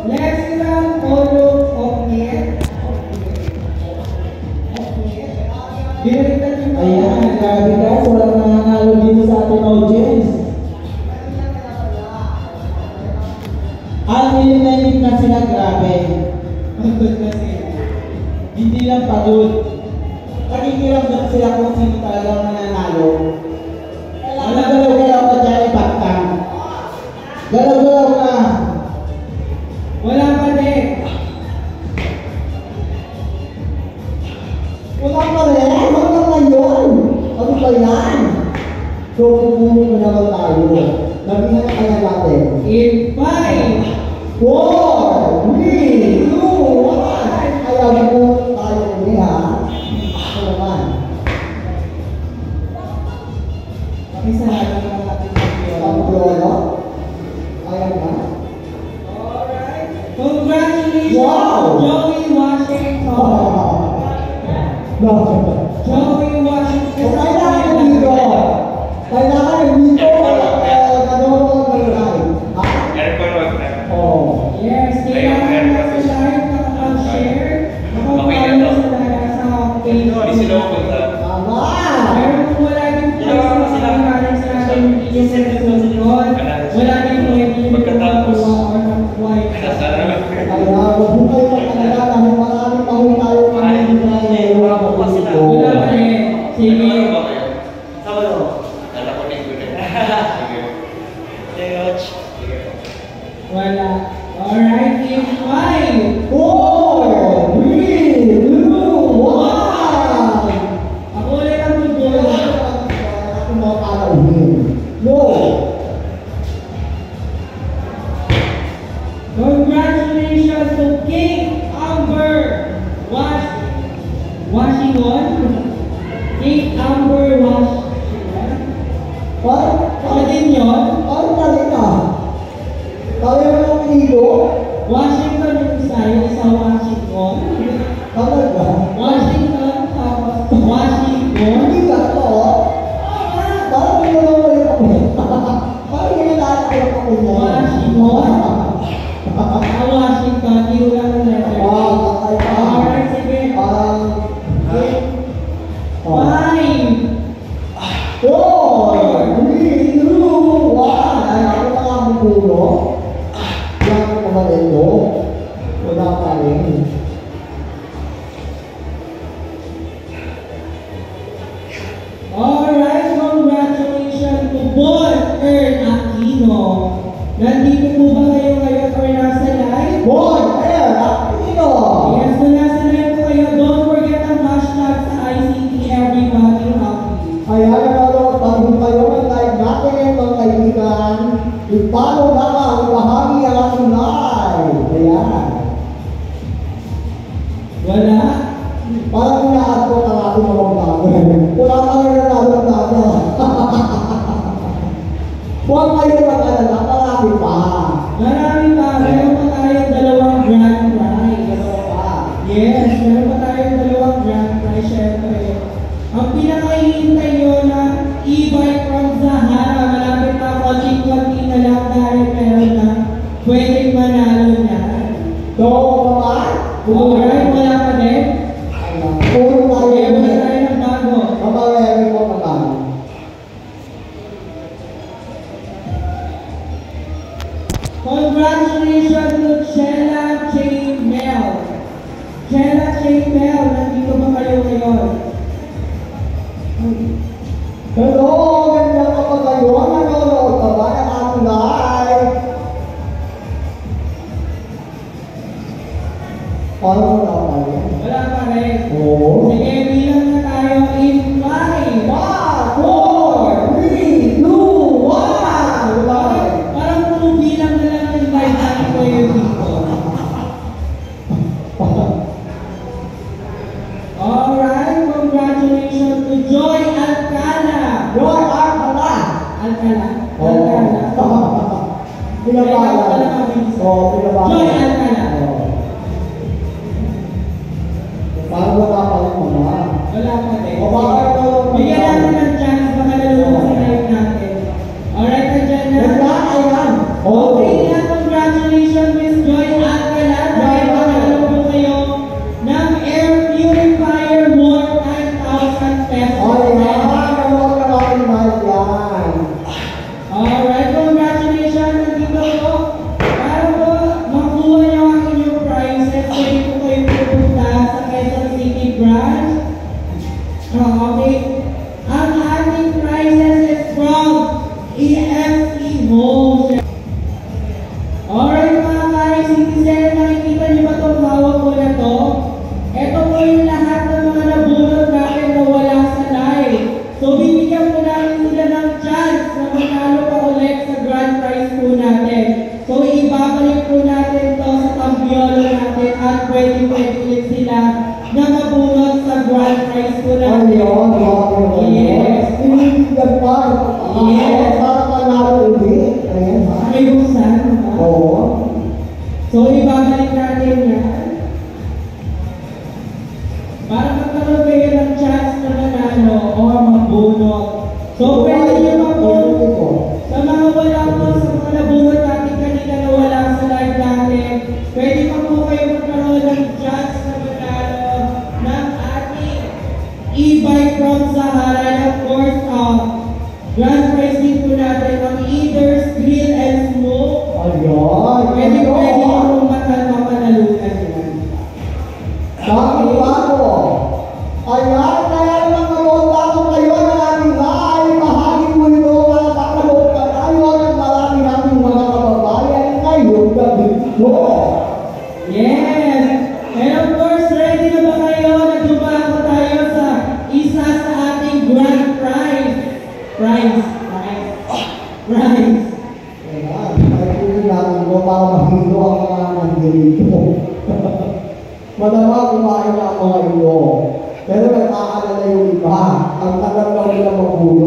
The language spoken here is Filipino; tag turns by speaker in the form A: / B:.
A: Lexicon Polo Ognet.
B: Ayan, grabe guys, walang nanganalo dito sa ating audience. Unlimited na sila, grabe. Pagod na sila. Hindi lang pagod. Nakikiramdam sila kung sino talagang mananalo. Galaw-galaw ka dyan, ipagtang. Galaw-galaw ka.
A: Wala pa din.
B: Wala pa rin? Hanggang ngayon. Ano ba yan? So, kung naman tayo, nabing na kaya natin.
A: In 5,
B: 4, 3, 2, 1. Ayaw mo tayo ulit ha. Ano naman?
A: Pakisalamat ang ating
B: Pag-plolo? Ayaw na?
A: Alright. Congratulations,
B: Wow!
A: Joey Washington.
B: No.
A: Joey Washington.
B: Kailangan dito. Kailangan dito. Gano'n ha?
C: Aircon wag na.
B: Oh.
A: Yes, kailangan na sa live nakapag-share. Nakapag-follow sa page.
C: Hindi sila pupunta.
B: Tama.
A: Pero kung wala din po sa mga sa ating video sa susunod, wala din po hindi
C: Pagkatapos.
A: or nakuha.
B: Kaya huwag mo kayo magkalala dahil maraming mahuli tayo kami na
A: Wala pa rin. Sige.
C: Sabado. Nalakunin ko rin. Sige.
A: Wala. Alright, in 5,
B: 4, 3, 2, 1.
A: ako ulit ang tutuloy.
B: Ako mo para uhin. Go!
A: Congratulations to King Amber Washington. King Amber Washington. Ano din yun?
B: Parang talit ah. Kaya mo ng piligo?
A: Washington yung isa Washington.
B: Talaga?
A: Washington, tapos Washington.
B: Hindi ka to. Parang pinalawalit ako. Parang ginalaat ako niya.
A: Washington. Washington, hindi ko lang ang letter.
B: Wow, kakaiba.
A: Alright, sige.
B: Parang...
A: 5,
B: 4, 3, 2, 1. Ay, ako nakamukulo. Yan ako mamalendo. Wala pa rin.
A: Alright, congratulations to Bon Aquino. Nandito po ba kayo ngayon or nasa live?
B: Bon Aquino!
A: Yes, kung nasa live po kayo, don't forget ang hashtag sa ICT Everybody Happy.
B: Kaya nanonood pag kayo ng live natin, mga kaibigan, i-follow naman, ibahagi ang ating live. Ayan.
A: Wala?
B: Parang ina-add ko ang ating mga bago. Wala pa rin nanalo tayo. Huwag kayo mag-alala, marami pa.
A: Marami pa. Meron pa tayong dalawang grand prize.
B: Ano pa?
A: Yes, meron pa tayong dalawang grand prize, syempre. Ang pinakahihintay nyo na e-bike from Zahara, malapit na konting-konti na lang dahil meron na pwedeng manalo na.
B: So, naman?
A: Alright, wala pa din.
B: Puro tayo.
A: Kaya wala tayo ng bago.
B: Mamarami ko naman.
A: Congratulations to Chela Chainmail. Chela Chainmail, nandito ba kayo ngayon?
B: Hello, ganda ka pa kayo. Nanonood ka ba ng ating live? Parang wala pa rin.
A: Wala pa rin.
B: Oo.
A: Sige, bilang na tayo in 5,
B: 4, 3, 2, 1. Wala rin.
A: Parang puro bilang na lang yung live natin ko yun dito. Alright, congratulations to Joy Alcala.
B: Joy Alcala.
A: Alcala?
B: Oo.
A: Alcala.
B: Pinabalan. Oo, pinabalan.
A: Joy Alcala.
B: Oo. Parang wala pa rin mga.
A: tayong citizen, nakikita niyo ba itong hawak ko na to? Ito po yung lahat ng mga nabunot natin na wala sa live. So bibigyan po namin sila ng chance na manalo pa ulit sa grand prize po natin. So ibabalik po natin to sa tambiolo natin at pwede ulit sila na mabunot sa grand prize po natin. Yes. Yes.
B: Para manalo ulit. Ayan ha.
A: Ay, buksan, ha?
B: Oo.
A: So, ibabalik natin yan. Para magkaroon kayo ng chance na manalo o mabunot. So, pwede nyo pa po, sa mga wala po, sa mga nabunot natin kanina na wala sa live natin, pwede pa po kayo magkaroon ng chance na manalo ng ating e-bike from Sahara. And of course, grand prize din po natin ang Eaters Grill and Smoke.
B: Ayun.
A: Pwede yung mapanalunan yan.
B: Bakit ba ako? Ayan, kaya naman mamonta ko kayo ng ating live. Bahagi mo ito para makalood ka tayo ng marami nating mga kababayan ngayong gabi ito.
A: Yes! And of course, ready na ba kayo na dumako tayo sa isa sa ating grand prize? Prize.
B: Ayan, ay pili natin ko para mahilo ang mga nandito. Madama kumain na ang mga ilo. Pero nag-aalala yung iba. Ang tagal daw nila mabuhay.